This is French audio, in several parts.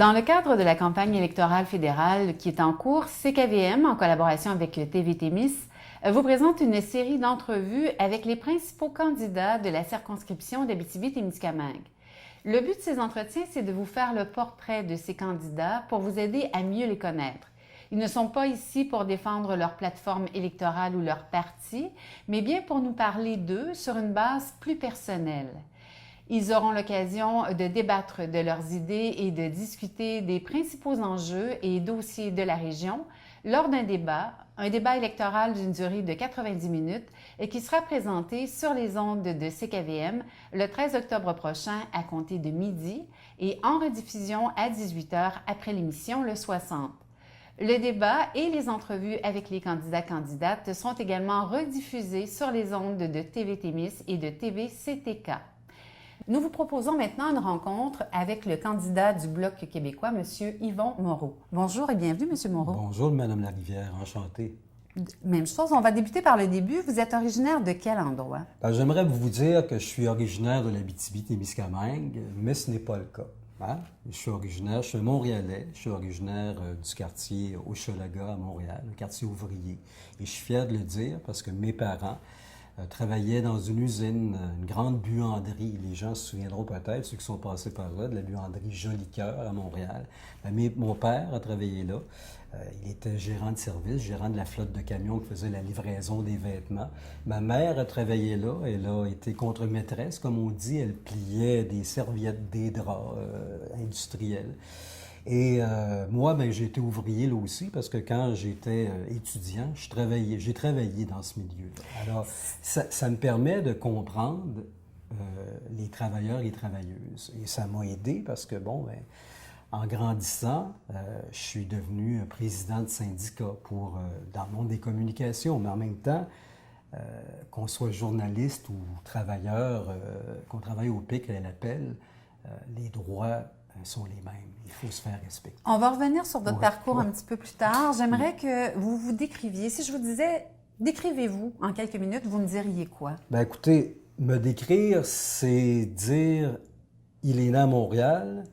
Dans le cadre de la campagne électorale fédérale qui est en cours, CKVM, en collaboration avec TV-Témis, vous présente une série d'entrevues avec les principaux candidats de la circonscription d'Abitibi-Témiscamingue. Le but de ces entretiens, c'est de vous faire le portrait de ces candidats pour vous aider à mieux les connaître. Ils ne sont pas ici pour défendre leur plateforme électorale ou leur parti, mais bien pour nous parler d'eux sur une base plus personnelle. Ils auront l'occasion de débattre de leurs idées et de discuter des principaux enjeux et dossiers de la région lors d'un débat, un débat électoral d'une durée de 90 minutes et qui sera présenté sur les ondes de CKVM le 13 octobre prochain à compter de midi et en rediffusion à 18h après l'émission Le 60. Le débat et les entrevues avec les candidats-candidates seront également rediffusés sur les ondes de TV-Témis et de TV-CTK. Nous vous proposons maintenant une rencontre avec le candidat du Bloc québécois, M. Yvon Moreau. Bonjour et bienvenue, M. Moreau. Bonjour, Mme Larivière, enchanté. Même chose, on va débuter par le début. Vous êtes originaire de quel endroit? J'aimerais vous dire que je suis originaire de l'Abitibi-Témiscamingue, mais ce n'est pas le cas. Hein? Je suis Montréalais, je suis originaire du quartier Hochelaga à Montréal, le quartier ouvrier. Et je suis fier de le dire parce que mes parents travaillait dans une usine, une grande buanderie. Les gens se souviendront peut-être, ceux qui sont passés par là, de la buanderie Jolicoeur à Montréal. Mais mon père a travaillé là. Il était gérant de service, gérant de la flotte de camions qui faisait la livraison des vêtements. Ma mère a travaillé là. Elle a été contre-maîtresse, comme on dit. Elle pliait des serviettes, des draps industriels. Et moi, j'ai été ouvrier là aussi parce que quand j'étais étudiant, j'ai travaillé dans ce milieu-là. Alors, ça me permet de comprendre les travailleurs et les travailleuses. Et ça m'a aidé parce que, en grandissant, je suis devenu président de syndicat dans le monde des communications, mais en même temps, qu'on soit journaliste ou travailleur, qu'on travaille au PIC à l'appel, les droits sont les mêmes. Il faut se faire respecter. On va revenir sur votre parcours un petit peu plus tard. J'aimerais que vous vous décriviez. Si je vous disais, décrivez-vous en quelques minutes, vous me diriez quoi? Écoutez, me décrire, c'est dire, il est né à Montréal,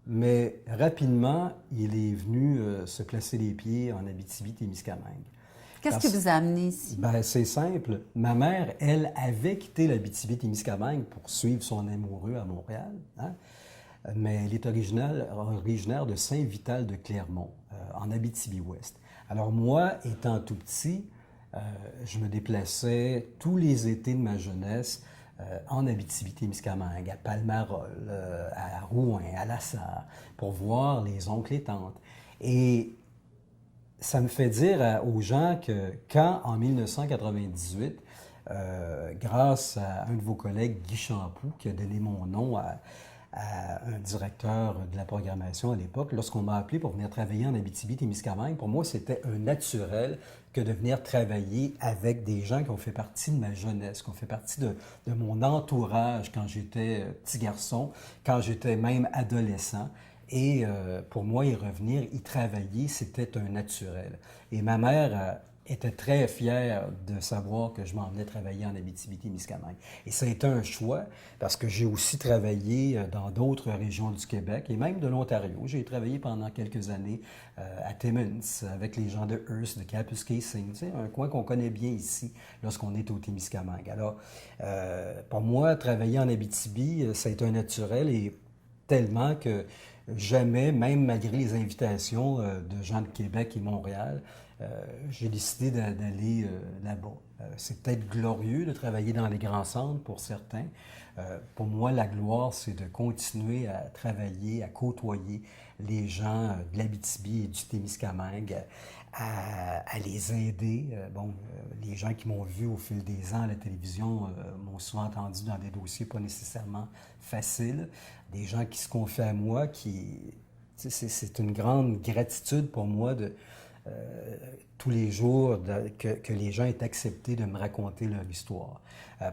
mais rapidement, il est venu se placer les pieds en Abitibi-Témiscamingue. Qu'est-ce qui vous a amené ici? C'est simple. Ma mère, elle, avait quitté l'Abitibi-Témiscamingue pour suivre son amoureux à Montréal, hein? Mais elle est originaire de Saint-Vital de Clermont, en Abitibi-Ouest. Alors moi, étant tout petit, je me déplaçais tous les étés de ma jeunesse en Abitibi-Témiscamingue, à Palmarol, à Rouyn, à La Sarre, pour voir les oncles et tantes. Et ça me fait dire aux gens que quand, en 1998, grâce à un de vos collègues, Guy Champoux, qui a donné mon nom à un directeur de la programmation à l'époque, lorsqu'on m'a appelé pour venir travailler en Abitibi-Témiscamingue, pour moi, c'était un naturel que de venir travailler avec des gens qui ont fait partie de ma jeunesse, qui ont fait partie de mon entourage quand j'étais petit garçon, quand j'étais même adolescent. Et pour moi, y revenir, y travailler, c'était un naturel. Et ma mère était très fière de savoir que je m'en venais travailler en Abitibi-Témiscamingue. Et ça a été un choix parce que j'ai aussi travaillé dans d'autres régions du Québec et même de l'Ontario. J'ai travaillé pendant quelques années à Timmins avec les gens de Hearst, de Kapuskasing, un coin qu'on connaît bien ici lorsqu'on est au Témiscamingue. Alors, pour moi, travailler en Abitibi, ça a été un naturel et tellement que jamais, même malgré les invitations de gens de Québec et Montréal, j'ai décidé d'aller là-bas. C'est peut-être glorieux de travailler dans les grands centres pour certains. Pour moi, la gloire, c'est de continuer à travailler, à côtoyer les gens de l'Abitibi et du Témiscamingue, à les aider. Les gens qui m'ont vu au fil des ans à la télévision m'ont souvent entendu dans des dossiers pas nécessairement faciles. Des gens qui se confient à moi, c'est une grande gratitude pour moi de tous les jours que les gens aient accepté de me raconter leur histoire.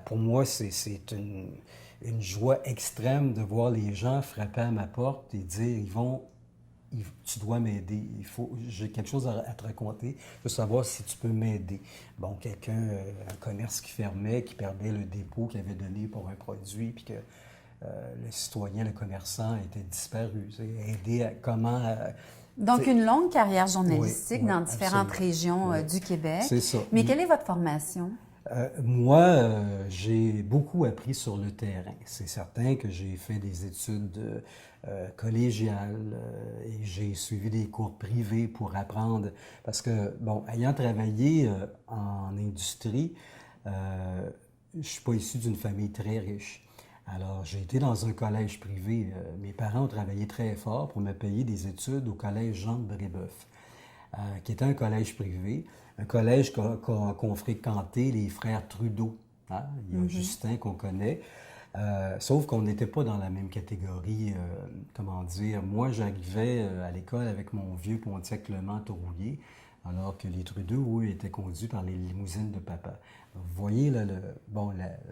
Pour moi, c'est une joie extrême de voir les gens frapper à ma porte et dire tu dois m'aider, j'ai quelque chose à te raconter, je veux savoir si tu peux m'aider. Un commerce qui fermait, qui perdait le dépôt qu'il avait donné pour un produit, puis que le citoyen, le commerçant était disparu. Aider à comment... Donc, une longue carrière journalistique oui, dans différentes absolument. régions du Québec. C'est ça. Mais quelle est votre formation? Moi, j'ai beaucoup appris sur le terrain. C'est certain que j'ai fait des études collégiales et j'ai suivi des cours privés pour apprendre. Parce que, bon, ayant travaillé en industrie, je ne suis pas issu d'une famille très riche. Alors, j'ai été dans un collège privé. Mes parents ont travaillé très fort pour me payer des études au collège Jean de Brébeuf, qui était un collège privé, un collège qu'ont fréquenté les frères Trudeau. Hein? Il y a Justin qu'on connaît. Sauf qu'on n'était pas dans la même catégorie, comment dire. Moi, j'arrivais à l'école avec mon vieux Pontiac Clement Torouillé, alors que les Trudeau, eux, étaient conduits par les limousines de papa. Vous voyez là,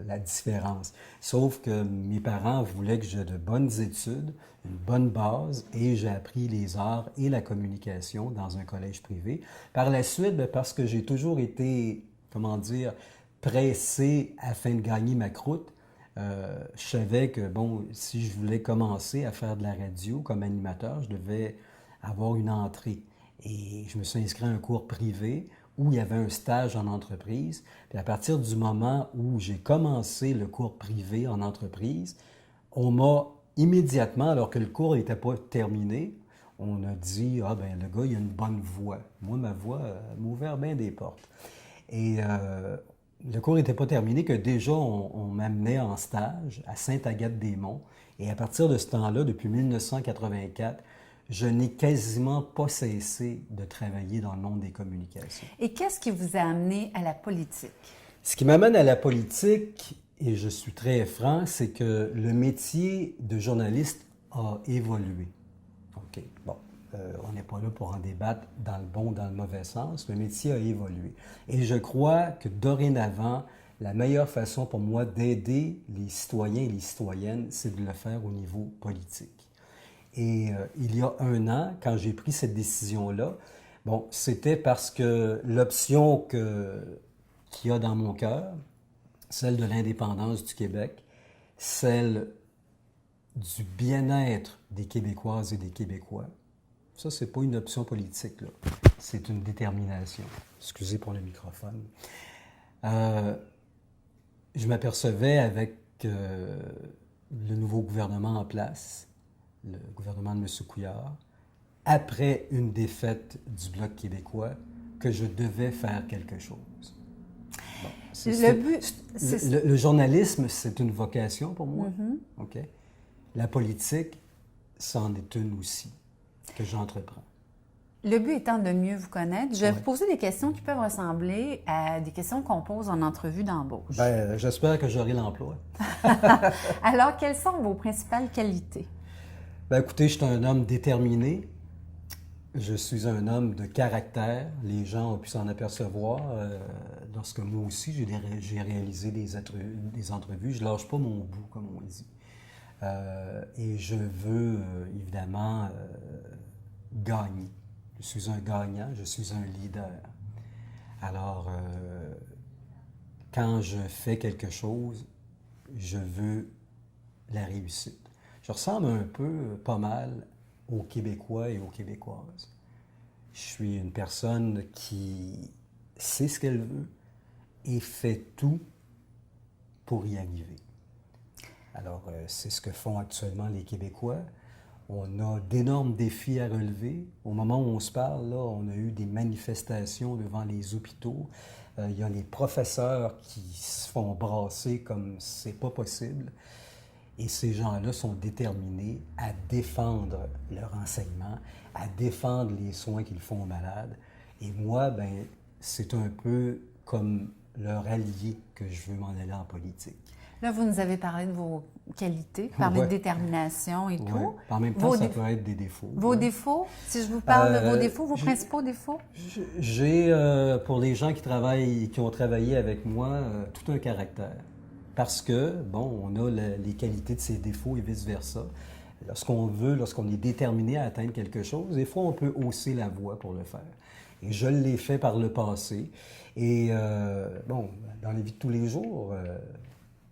la différence. Sauf que mes parents voulaient que j'ai de bonnes études, une bonne base, et j'ai appris les arts et la communication dans un collège privé. Par la suite, bien, parce que j'ai toujours été, comment dire, pressé afin de gagner ma croûte, je savais que, bon, si je voulais commencer à faire de la radio comme animateur, je devais avoir une entrée. Et je me suis inscrit à un cours privé où il y avait un stage en entreprise. Puis à partir du moment où j'ai commencé le cours privé en entreprise, on m'a immédiatement, alors que le cours n'était pas terminé, on a dit « Ah ben le gars, il a une bonne voix. » Moi, ma voix m'a ouvert bien des portes. Et le cours n'était pas terminé que déjà, on m'amenait en stage à Sainte-Agathe-des-Monts. Et à partir de ce temps-là, depuis 1984, je n'ai quasiment pas cessé de travailler dans le monde des communications. Et qu'est-ce qui vous a amené à la politique? Ce qui m'amène à la politique, et je suis très franc, c'est que le métier de journaliste a évolué. OK, bon, on n'est pas là pour en débattre dans le bon ou dans le mauvais sens. Le métier a évolué. Et je crois que dorénavant, la meilleure façon pour moi d'aider les citoyens et les citoyennes, c'est de le faire au niveau politique. Et il y a un an, quand j'ai pris cette décision-là, bon, c'était parce que l'option qu'il y a dans mon cœur, celle de l'indépendance du Québec, celle du bien-être des Québécoises et des Québécois, ça, c'est pas une option politique, là. C'est une détermination. Excusez pour le microphone. Je m'apercevais avec le nouveau gouvernement en place, le gouvernement de M. Couillard, après une défaite du Bloc québécois, que je devais faire quelque chose. Bon, le journalisme, c'est une vocation pour moi. OK? La politique, c'en est une aussi, que j'entreprends. Le but étant de mieux vous connaître, je vais vous poser des questions qui peuvent ressembler à des questions qu'on pose en entrevue d'embauche. Bien, j'espère que j'aurai l'emploi. Alors, quelles sont vos principales qualités? Bien, écoutez, je suis un homme déterminé. Je suis un homme de caractère. Les gens ont pu s'en apercevoir lorsque moi aussi, j'ai réalisé des entrevues. Je ne lâche pas mon bout, comme on dit. Et je veux, évidemment, gagner. Je suis un gagnant, je suis un leader. Alors, quand je fais quelque chose, je veux la réussite. Je ressemble un peu, pas mal, aux Québécois et aux Québécoises. Je suis une personne qui sait ce qu'elle veut et fait tout pour y arriver. Alors, c'est ce que font actuellement les Québécois. On a d'énormes défis à relever. Au moment où on se parle, là, on a eu des manifestations devant les hôpitaux. Il y a les professeurs qui se font brasser comme c'est pas possible. Et ces gens-là sont déterminés à défendre leur enseignement, à défendre les soins qu'ils font aux malades. Et moi, ben, c'est un peu comme leur allié que je veux m'en aller en politique. Là, vous nous avez parlé de vos qualités, parlé de détermination et tout. En même temps, ça peut être des défauts. Vos défauts, si je vous parle de vos défauts, vos principaux défauts? J'ai, pour les gens qui ont travaillé avec moi, tout un caractère. Parce que, bon, on a les qualités de ses défauts et vice-versa. Lorsqu'on est déterminé à atteindre quelque chose, des fois, on peut hausser la voix pour le faire. Et je l'ai fait par le passé. Et, bon, dans la vie de tous les jours,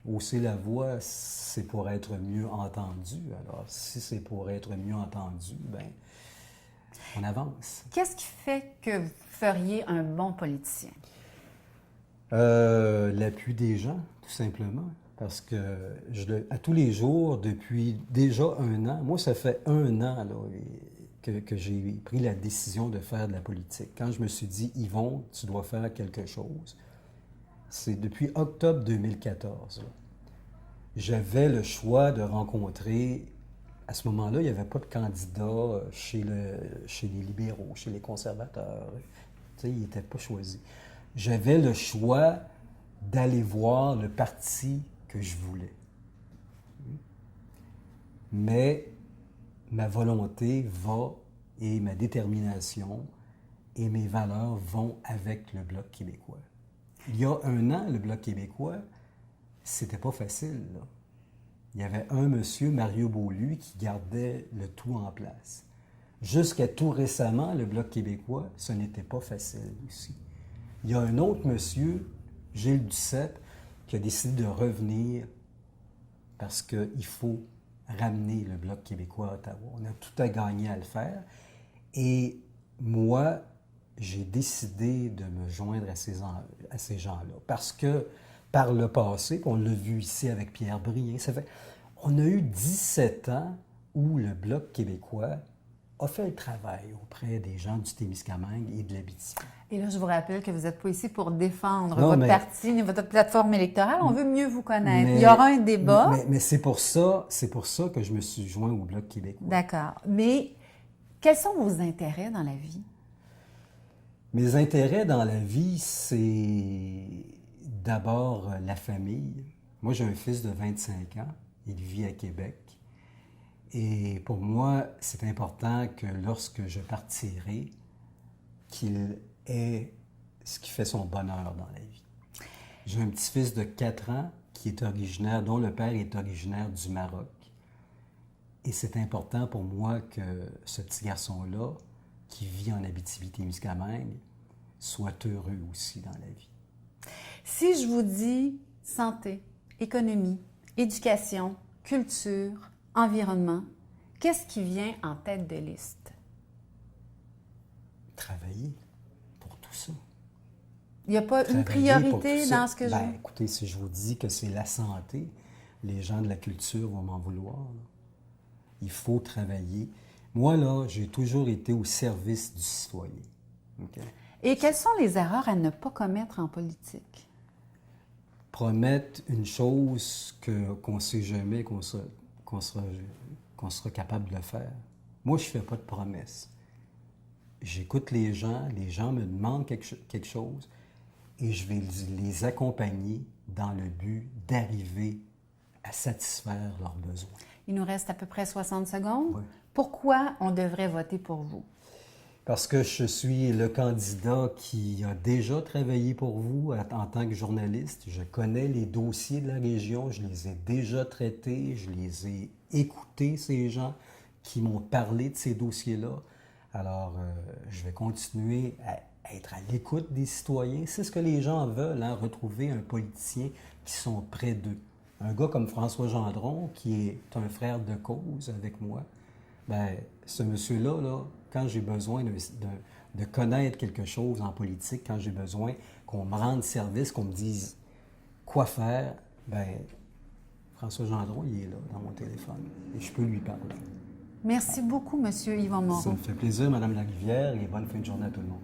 Hausser la voix, c'est pour être mieux entendu. Alors, si c'est pour être mieux entendu, ben, on avance. Qu'est-ce qui fait que vous feriez un bon politicien? L'appui des gens, tout simplement. Parce que à tous les jours, depuis déjà un an, moi, ça fait un an là, que j'ai pris la décision de faire de la politique. Quand je me suis dit, Yvon, tu dois faire quelque chose, c'est depuis octobre 2014. Là. J'avais le choix de rencontrer, à ce moment-là, il n'y avait pas de candidat chez les libéraux, chez les conservateurs. Tu sais, ils n'étaient pas choisis. J'avais le choix d'aller voir le parti que je voulais. Mais ma volonté va et ma détermination et mes valeurs vont avec le Bloc québécois. Il y a un an, le Bloc québécois, c'était pas facile, là. Il y avait un monsieur, Mario Beaulieu, qui gardait le tout en place. Jusqu'à tout récemment, le Bloc québécois, ce n'était pas facile aussi. Il y a un autre monsieur, Gilles Duceppe, qui a décidé de revenir parce qu'il faut ramener le Bloc québécois à Ottawa. On a tout à gagner à le faire. Et moi, j'ai décidé de me joindre à ces gens-là. Parce que, par le passé, on l'a vu ici avec Pierre Brien, on a eu 17 ans où le Bloc québécois a fait le travail auprès des gens du Témiscamingue et de l'Abitibi. Et là, je vous rappelle que vous n'êtes pas ici pour défendre votre parti ni votre plateforme électorale. On veut mieux vous connaître. Il y aura un débat. Mais c'est pour ça que je me suis joint au Bloc québécois. D'accord. Mais quels sont vos intérêts dans la vie? Mes intérêts dans la vie, c'est d'abord la famille. Moi, j'ai un fils de 25 ans. Il vit à Québec. Et pour moi, c'est important que lorsque je partirai, qu'il ait ce qui fait son bonheur dans la vie. J'ai un petit-fils de 4 ans qui est originaire, dont le père est originaire du Maroc. Et c'est important pour moi que ce petit garçon-là, qui vit en Abitibi-Témiscamingue, soit heureux aussi dans la vie. Si je vous dis santé, économie, éducation, culture, environnement, qu'est-ce qui vient en tête de liste? Travailler pour tout ça. Il n'y a pas une priorité dans ce que je... Écoutez, si je vous dis que c'est la santé, les gens de la culture vont m'en vouloir. Là. Il faut travailler. Moi, là, j'ai toujours été au service du citoyen. Okay? Et quelles sont les erreurs à ne pas commettre en politique? Promettre une chose qu'on ne sait jamais qu'on sera capable de le faire. Moi, je ne fais pas de promesses. J'écoute les gens me demandent quelque chose et je vais les accompagner dans le but d'arriver à satisfaire leurs besoins. Il nous reste à peu près 60 secondes. Oui. Pourquoi on devrait voter pour vous? Parce que je suis le candidat qui a déjà travaillé pour vous en tant que journaliste. Je connais les dossiers de la région, je les ai déjà traités, je les ai écoutés, ces gens qui m'ont parlé de ces dossiers-là. Alors, je vais continuer à être à l'écoute des citoyens. C'est ce que les gens veulent, hein, retrouver un politicien qui sont près d'eux. Un gars comme François Gendron, qui est un frère de cause avec moi, bien, ce monsieur-là, là, quand j'ai besoin de connaître quelque chose en politique, quand j'ai besoin qu'on me rende service, qu'on me dise quoi faire, bien, François Gendron, il est là, dans mon téléphone, et je peux lui parler. Merci beaucoup, M. Yvon Moreau. Ça me fait plaisir, Mme Larivière, et bonne fin de journée à tout le monde.